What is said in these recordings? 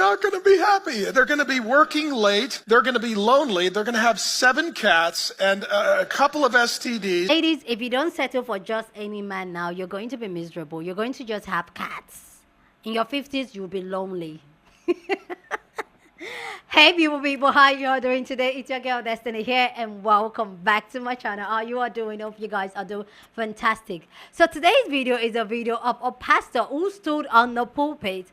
not going to be happy. They're going to be working late. They're going to be lonely. They're going to have 7 cats and a couple of STDs. Ladies, if you don't settle for just any man now, you're going to be miserable. You're going to just have cats. In your 50s, you'll be lonely. Hey people, how you all doing today? It's your girl Destiny here and welcome back to my channel. How you are doing? Hope you guys are doing fantastic. So today's video is a video of a pastor who stood on the pulpit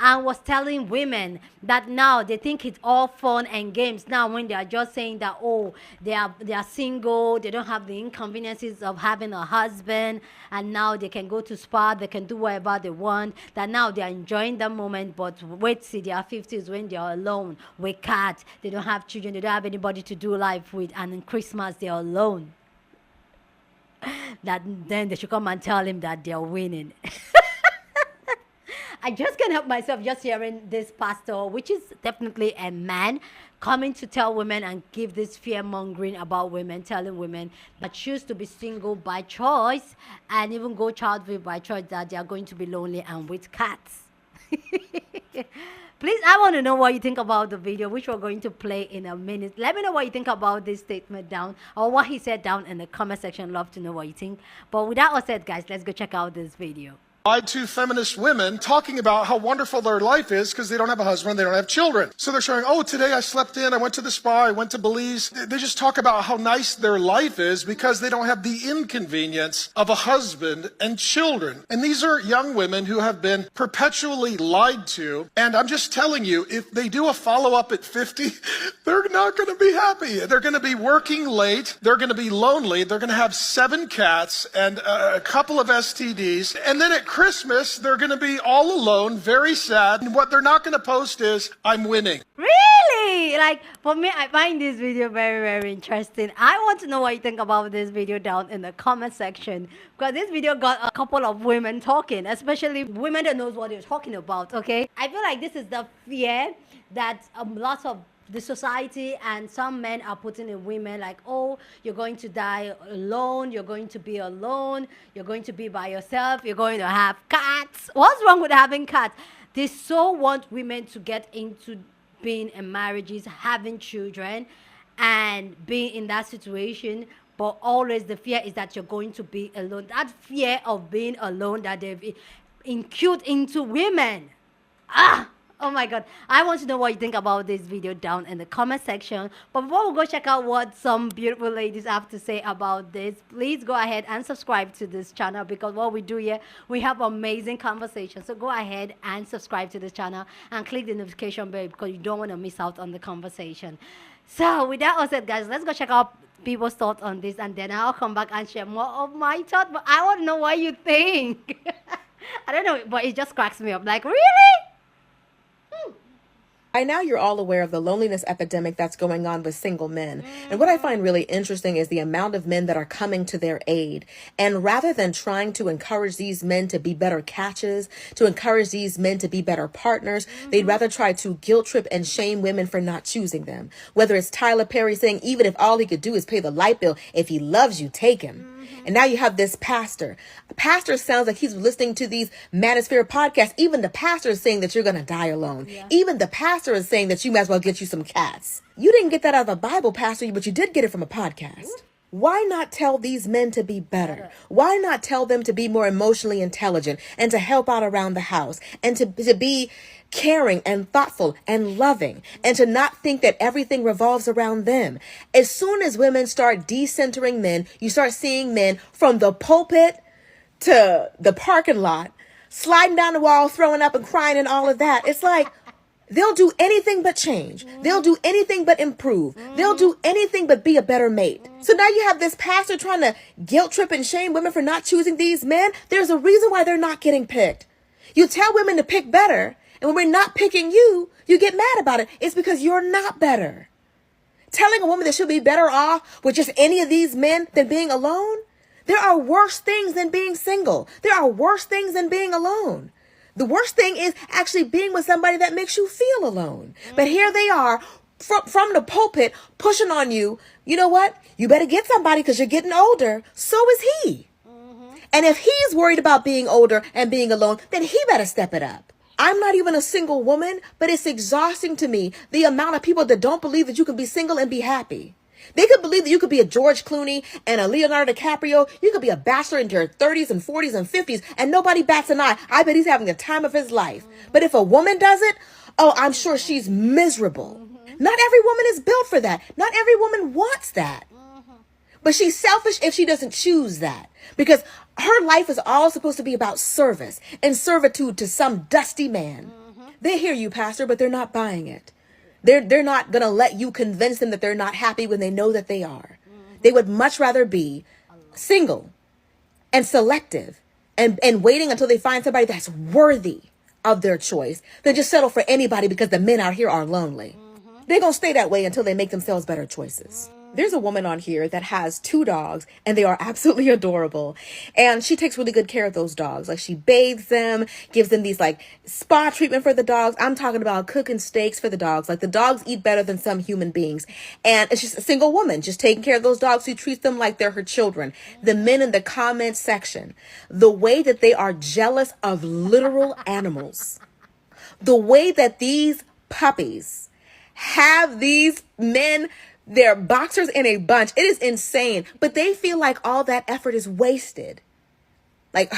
and was telling women that now they think it's all fun and games now when they are just saying that, oh, they are single, they don't have the inconveniences of having a husband, and now they can go to spa, they can do whatever they want, that now they are enjoying the moment. But wait till their 50s when they are alone with cats, they don't have children, they don't have anybody to do life with, and in Christmas they are alone, that then they should come and tell him that they are winning. I just can't help myself just hearing this pastor, which is definitely a man, coming to tell women and give this fear-mongering about women, telling women that choose to be single by choice and even go childfree by choice, that they are going to be lonely and with cats. Please, I want to know what you think about the video, which we're going to play in a minute. Let me know what you think about this statement down, or what he said down in the comment section. Love to know what you think. But with that all said, guys, let's go check out this video. By 2 feminist women talking about how wonderful their life is because they don't have a husband, they don't have children. So they're showing, oh, today I slept in, I went to the spa, I went to Belize. They just talk about how nice their life is because they don't have the inconvenience of a husband and children. And these are young women who have been perpetually lied to. And I'm just telling you, if they do a follow-up at 50, they're not going to be happy. They're going to be working late, they're going to be lonely, they're going to have 7 cats and a couple of STDs. And then at Christmas, they're going to be all alone, very sad. And what they're not going to post is, I'm winning. Really? Like, for me, I find this video very, very interesting. I want to know what you think about this video down in the comment section, because this video got a couple of women talking, especially women that knows what they're talking about, okay? I feel like this is the fear that lots of the society and some men are putting in women, like, oh, you're going to die alone, you're going to be alone, you're going to be by yourself, you're going to have cats. What's wrong with having cats? They so want women to get into being in marriages, having children, and being in that situation. But always the fear is that you're going to be alone. That fear of being alone that they've inculcated into women. Oh my God. I want to know what you think about this video down in the comment section. But before we go check out what some beautiful ladies have to say about this, please go ahead and subscribe to this channel, because what we do here, we have amazing conversations. So go ahead and subscribe to this channel and click the notification bell, because you don't want to miss out on the conversation. So with that all said, guys, let's go check out people's thoughts on this, and then I'll come back and share more of my thoughts. But I want to know what you think. I don't know, but it just cracks me up. Like, really? By now, you're all aware of the loneliness epidemic that's going on with single men. And what I find really interesting is the amount of men that are coming to their aid. And rather than trying to encourage these men to be better catches, to encourage these men to be better partners, they'd rather try to guilt trip and shame women for not choosing them. Whether it's Tyler Perry saying, even if all he could do is pay the light bill, if he loves you, take him. And now you have this pastor. A pastor sounds like he's listening to these Manosphere podcasts. Even the pastor is saying that you're going to die alone. Yeah. Even the pastor is saying that you might as well get you some cats. You didn't get that out of a Bible, pastor, but you did get it from a podcast. Why not tell these men to be better? Why not tell them to be more emotionally intelligent and to help out around the house and to be caring and thoughtful and loving, and to not think that everything revolves around them? As soon as women start decentering men, you start seeing men from the pulpit to the parking lot, sliding down the wall, throwing up and crying and all of that. It's like, they'll do anything but change. They'll do anything but improve. They'll do anything but be a better mate. So now you have this pastor trying to guilt trip and shame women for not choosing these men. There's a reason why they're not getting picked. You tell women to pick better, and when we're not picking you, you get mad about it. It's because you're not better. Telling a woman that she'll be better off with just any of these men than being alone? There are worse things than being single. There are worse things than being alone. The worst thing is actually being with somebody that makes you feel alone. But here they are from the pulpit pushing on you. You know what? You better get somebody because you're getting older. So is he. And if he's worried about being older and being alone, then he better step it up. I'm not even a single woman, but it's exhausting to me the amount of people that don't believe that you can be single and be happy. They could believe that you could be a George Clooney and a Leonardo DiCaprio. You could be a bachelor in your 30s and 40s and 50s and nobody bats an eye. I bet he's having the time of his life. But if a woman does it, oh, I'm sure she's miserable. Not every woman is built for that. Not every woman wants that. But she's selfish if she doesn't choose that, because her life is all supposed to be about service and servitude to some dusty man. They hear you, pastor, but they're not buying it. They're not going to let you convince them that they're not happy when they know that they are. They would much rather be single and selective and waiting until they find somebody that's worthy of their choice than just settle for anybody because the men out here are lonely. They're going to stay that way until they make themselves better choices. There's a woman on here that has 2 dogs and they are absolutely adorable. And she takes really good care of those dogs. Like she bathes them, gives them these like spa treatment for the dogs. I'm talking about cooking steaks for the dogs. Like the dogs eat better than some human beings. And it's just a single woman just taking care of those dogs who treats them like they're her children. The men in the comment section, the way that they are jealous of literal animals, the way that these puppies have these men, they're boxers in a bunch. It is insane. But they feel like all that effort is wasted. Like,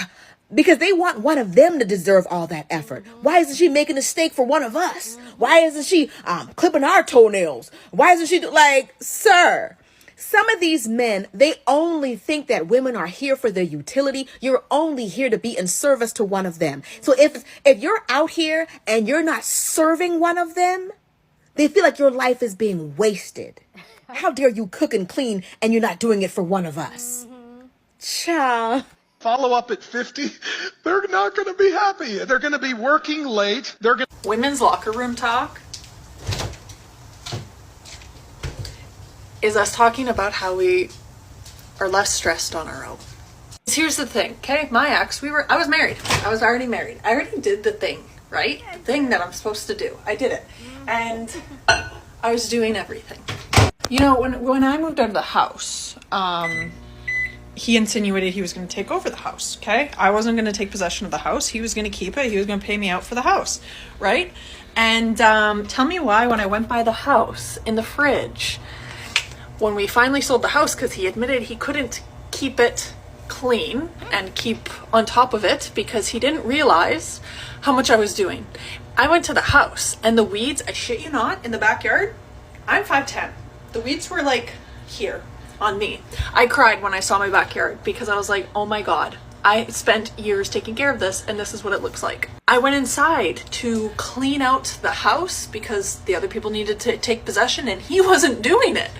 because they want one of them to deserve all that effort. Why isn't she making a steak for one of us? Why isn't she clipping our toenails? Why isn't she like, sir? Some of these men, they only think that women are here for their utility. You're only here to be in service to one of them. So if you're out here and you're not serving one of them, they feel like your life is being wasted. How dare you cook and clean and you're not doing it for one of us? Ciao. Follow up at 50, they're not going to be happy. They're going to be working late. Women's locker room talk is us talking about how we are less stressed on our own. Here's the thing, okay? My ex, I was married. I was already married. I already did the thing, right? The thing that I'm supposed to do. I did it. And I was doing everything. You know, when I moved out of the house, he insinuated he was going to take over the house, okay? I wasn't going to take possession of the house. He was going to keep it. He was going to pay me out for the house, right? And tell me why when I went by the house in the fridge, when we finally sold the house, because he admitted he couldn't keep it clean and keep on top of it because he didn't realize how much I was doing. I went to the house and the weeds, I shit you not, in the backyard, I'm 5'10". The weeds were like here on me. I cried when I saw my backyard because I was like, oh my God, I spent years taking care of this and this is what it looks like. I went inside to clean out the house because the other people needed to take possession and he wasn't doing it.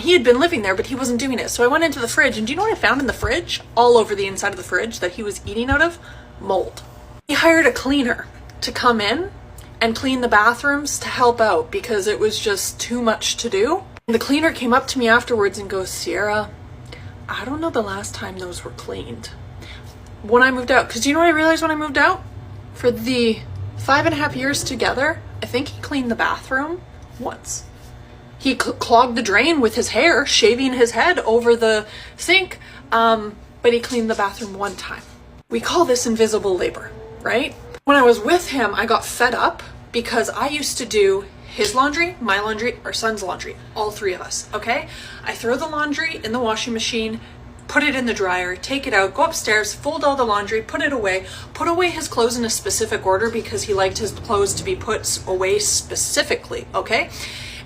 He had been living there, but he wasn't doing it. So I went into the fridge and do you know what I found in the fridge? All over the inside of the fridge that he was eating out of? Mold. He hired a cleaner to come in and clean the bathrooms to help out because it was just too much to do. And the cleaner came up to me afterwards and goes, Sierra, I don't know the last time those were cleaned. When I moved out, because you know what I realized when I moved out? For the 5.5 years together, I think he cleaned the bathroom once. He clogged the drain with his hair, shaving his head over the sink, but he cleaned the bathroom one time. We call this invisible labor, right? When I was with him, I got fed up because I used to do his laundry, my laundry, our son's laundry, all 3 of us, okay? I throw the laundry in the washing machine, put it in the dryer, take it out, go upstairs, fold all the laundry, put away his clothes in a specific order because he liked his clothes to be put away specifically, okay?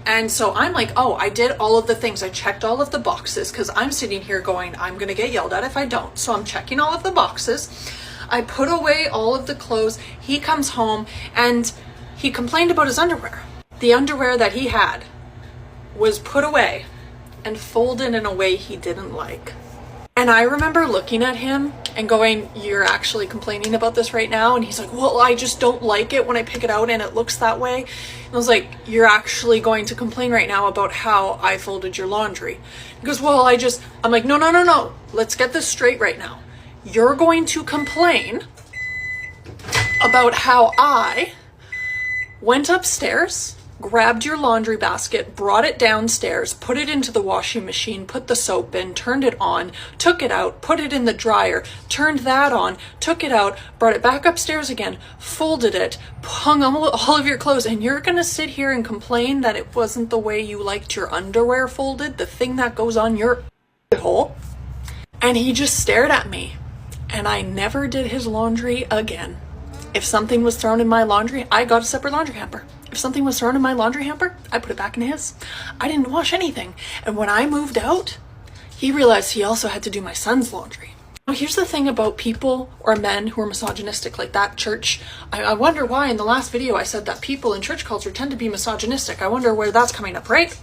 And so I'm like, oh, I did all of the things. I checked all of the boxes because I'm sitting here going, I'm going to get yelled at if I don't. So I'm checking all of the boxes. I put away all of the clothes. He comes home and he complained about his underwear. The underwear that he had was put away and folded in a way he didn't like. And I remember looking at him and going, you're actually complaining about this right now? And he's like, well, I just don't like it when I pick it out and it looks that way. And I was like, you're actually going to complain right now about how I folded your laundry. He goes, well, I'm like, no. Let's get this straight right now. You're going to complain about how I went upstairs grabbed your laundry basket, brought it downstairs, put it into the washing machine, put the soap in, turned it on, took it out, put it in the dryer, turned that on, took it out, brought it back upstairs again, folded it, hung all of your clothes, and you're gonna sit here and complain that it wasn't the way you liked your underwear folded, the thing that goes on your hole? And he just stared at me, and I never did his laundry again. If something was thrown in my laundry, I got a separate laundry hamper. If something was thrown in my laundry hamper, I put it back in his. I didn't wash anything. And when I moved out, he realized he also had to do my son's laundry. Now, here's the thing about people or men who are misogynistic, like that church. I wonder why in the last video I said that people in church culture tend to be misogynistic. I wonder where that's coming up, right?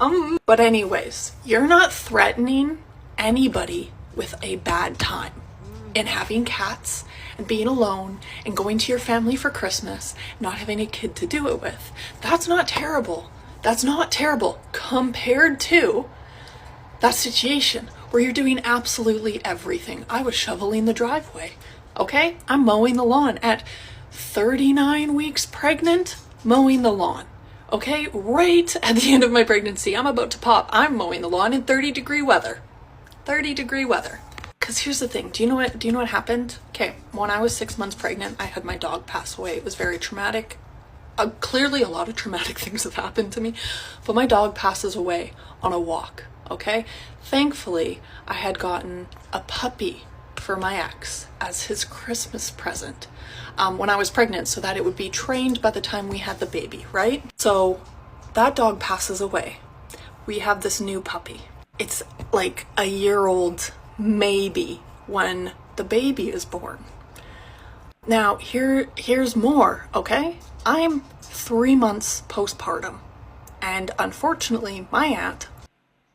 But anyways, you're not threatening anybody with a bad time in having cats and being alone and going to your family for Christmas, not having a kid to do it with. That's not terrible. That's not terrible compared to that situation where you're doing absolutely everything. I was shoveling the driveway, okay? I'm mowing the lawn at 39 weeks pregnant, mowing the lawn, okay? Right at the end of my pregnancy, I'm about to pop. I'm mowing the lawn in 30-degree weather. 30-degree weather. Because here's the thing, do you know what happened? Okay, when I was 6 months pregnant, I had my dog pass away. It was very traumatic. Clearly a lot of traumatic things have happened to me, but my dog passes away on a walk, okay? Thankfully, I had gotten a puppy for my ex as his Christmas present when I was pregnant, so that it would be trained by the time we had the baby, right? So that dog passes away. We have this new puppy. It's like a year old, maybe, when the baby is born. Now, here's more, okay? I'm 3 months postpartum, and unfortunately, my aunt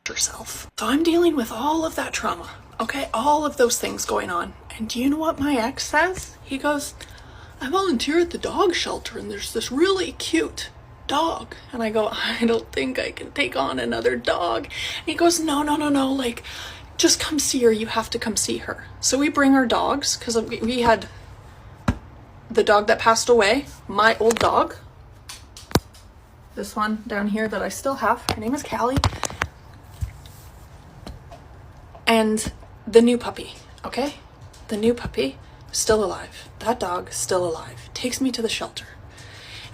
herself. So I'm dealing with all of that trauma, okay? All of those things going on. And do you know what my ex says? He goes, I volunteer at the dog shelter, and there's this really cute dog. And I go, I don't think I can take on another dog. And he goes, no, like, just come see her. You have to come see her. So we bring our dogs, because we had the dog that passed away, my old dog, this one down here that I still have. Her name is Callie. And the new puppy, okay? The new puppy, still alive. That dog, still alive. Takes me to the shelter.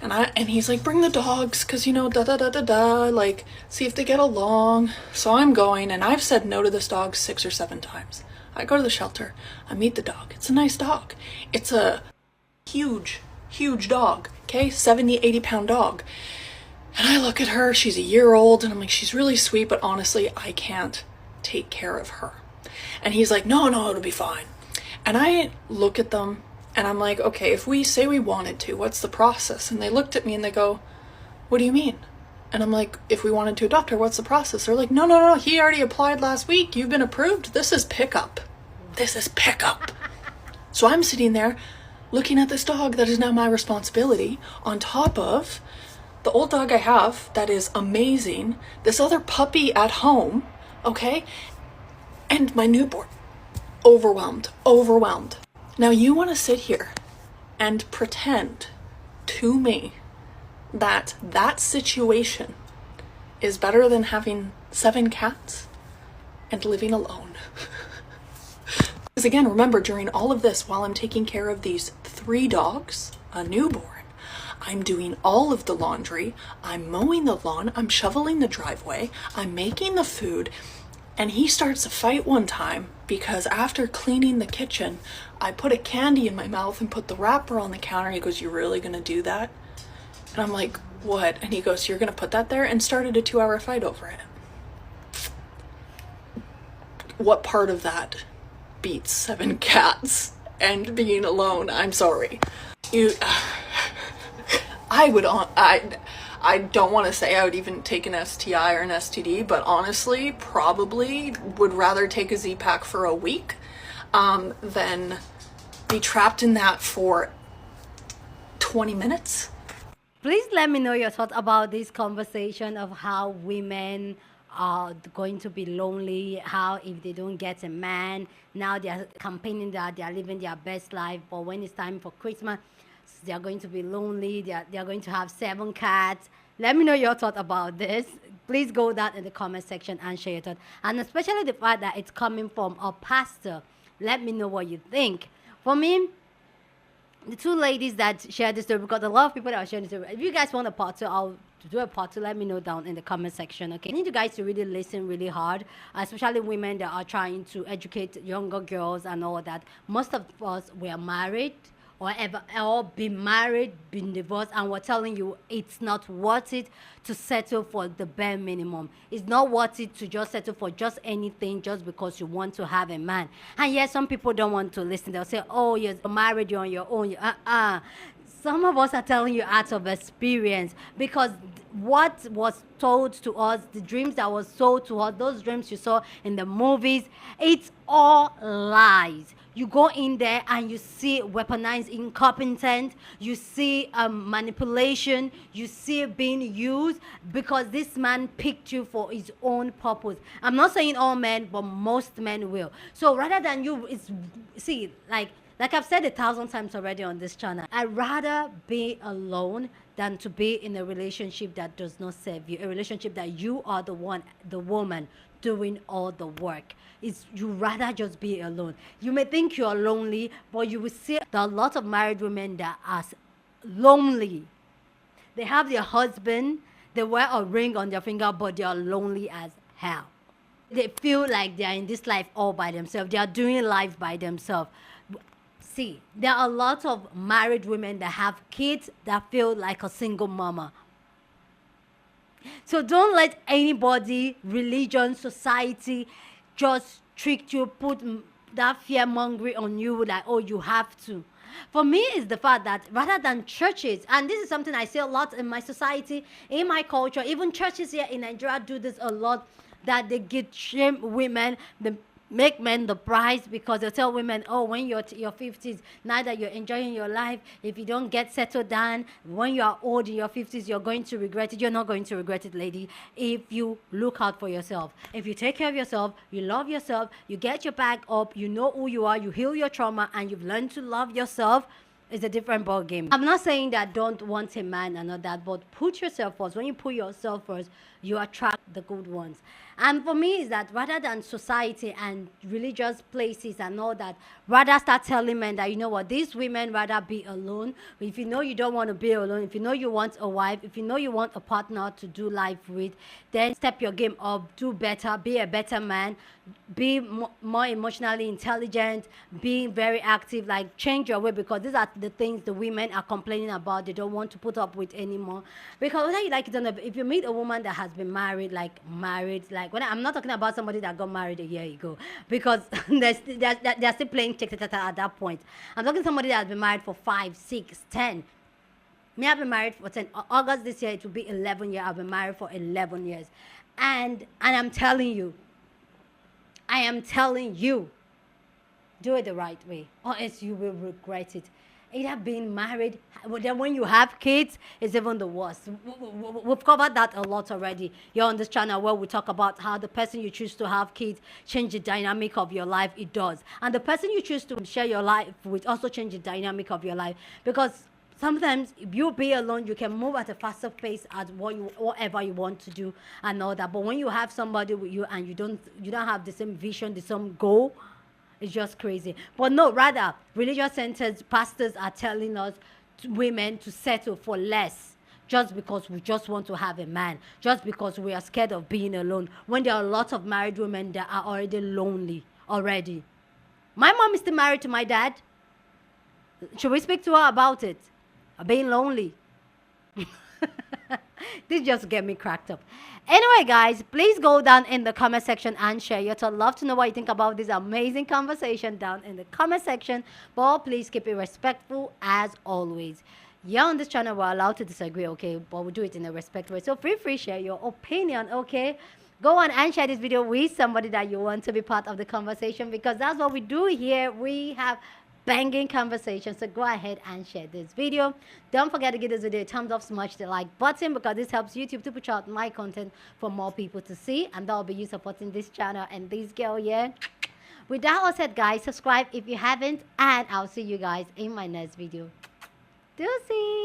And he's like, bring the dogs, because, you know, like, see if they get along. So I'm going, and I've said no to this dog 6 or 7 times. I go to the shelter. I meet the dog. It's a nice dog. It's a huge dog, okay? 70, 80-pound dog. And I look at her. She's a year old, and I'm like, she's really sweet, but honestly, I can't take care of her. And he's like, no, it'll be fine. And I look at them, and I'm like, okay, if we say we wanted to, what's the process? And they looked at me and they go, what do you mean? And I'm like, if we wanted to adopt her, what's the process? They're like, no, he already applied last week. You've been approved. This is pickup. So I'm sitting there looking at this dog that is now my responsibility, on top of the old dog I have that is amazing, this other puppy at home, okay? And my newborn. Overwhelmed. Now you want to sit here and pretend to me that that situation is better than having 7 cats and living alone. Because again, remember, during all of this, while I'm taking care of these 3 dogs, a newborn, I'm doing all of the laundry, I'm mowing the lawn, I'm shoveling the driveway, I'm making the food, and he starts a fight one time because after cleaning the kitchen, I put a candy in my mouth and put the wrapper on the counter. He goes, you really gonna do that? And I'm like, what? And he goes, you're gonna put that there? And started a 2-hour fight over it. What part of that beats 7 cats and being alone? I'm sorry. I don't want to say I would even take an STI or an STD, but honestly, probably would rather take a Z-Pack for a week than be trapped in that for 20 minutes. Please let me know your thoughts about this conversation of how women are going to be lonely, how if they don't get a man, now they're campaigning that they're living their best life, but when it's time for Christmas, they're going to be lonely, they're going to have 7 cats, Let me know your thought about this. Please go down in the comment section and share your thought. And especially the fact that it's coming from a pastor. Let me know what you think. For me, the two ladies that shared this story, because a lot of people that are sharing this story. If you guys want a part two, I'll do a part two. Let me know down in the comment section. Okay, I need you guys to really listen really hard, especially women that are trying to educate younger girls and all that. Most of us were married or been married, been divorced, and we're telling you it's not worth it to settle for the bare minimum. It's not worth it to just settle for just anything just because you want to have a man. And yes, some people don't want to listen. They'll say, oh, you're married, you're on your own. Some of us are telling you out of experience, because what was told to us, the dreams that was sold to us, those dreams you saw in the movies, it's all lies. You go in there and you see weaponized incompetent, you see manipulation, you see it being used because this man picked you for his own purpose. I'm not saying all men, but most men will. So rather than you, see, like I've said 1,000 times already on this channel, I'd rather be alone than to be in a relationship that does not serve you, a relationship that you are the woman doing all the work. You rather just be alone. You may think you're lonely, but you will see there are a lot of married women that are lonely. They have their husband, they wear a ring on their finger, but they are lonely as hell. They feel like they are in this life all by themselves. They are doing life by themselves. See, there are a lot of married women that have kids that feel like a single mama. So don't let anybody, religion, society just trick you, put that fear-mongering on you, like, oh, you have to. For me, it's the fact that rather than churches, and this is something I see a lot in my society, in my culture, even churches here in Nigeria do this a lot, that they shame women, make men the prize, because they'll tell women, oh, when you're your 50s, now that you're enjoying your life, if you don't get settled down, when you are old in your 50s, you're going to regret it. You're not going to regret it, lady, if you look out for yourself. If you take care of yourself, you love yourself, you get your back up, you know who you are, you heal your trauma, and you've learned to love yourself, it's a different ball game. I'm not saying that don't want a man and all that, but put yourself first. When you put yourself first, you attract the good ones. And for me, is that rather than society and religious places and all that, rather start telling men that, you know what, these women rather be alone. If you know you don't want to be alone, if you know you want a wife, if you know you want a partner to do life with, then step your game up, do better, be a better man, be more emotionally intelligent, be very active, like change your way, because these are the things the women are complaining about, they don't want to put up with anymore. Because whether you like it or not, if you meet a woman that has been married, like when I'm not talking about somebody that got married a year ago, because they're still playing at that point. I'm talking somebody that has been married for 5, 6, 10. Me, I've been married for 10. August this year, it will be 11 years. I've been married for 11 years. And I'm telling you, do it the right way, or else you will regret it. Either being married, then when you have kids, it's even the worst. We've covered that a lot already here on this channel, where we talk about how the person you choose to have kids change the dynamic of your life. It does. And the person you choose to share your life with also change the dynamic of your life. Because sometimes if you be alone, you can move at a faster pace at whatever you want to do and all that. But when you have somebody with you and you don't have the same vision, the same goal, it's just crazy. But no, rather, religious centers, pastors are telling us, women, to settle for less just because we just want to have a man, just because we are scared of being alone, when there are lots of married women that are already lonely already. My mom is still married to my dad. Should we speak to her about it? Being lonely. This just get me cracked up. Anyway, guys, please go down in the comment section and share your thoughts. Love to know what you think about this amazing conversation down in the comment section. But please keep it respectful as always. Yeah, on this channel, we're allowed to disagree, okay? But we do it in a respectful way. So feel free to share your opinion, okay? Go on and share this video with somebody that you want to be part of the conversation, because that's what we do here. We have banging conversation. So go ahead and share this video. Don't forget to give this video a thumbs up, smash the like button, because this helps YouTube to push out my content for more people to see, and that will be you supporting this channel and this girl. Yeah, with that all said, guys, subscribe if you haven't, and I'll see you guys in my next video. Deuces.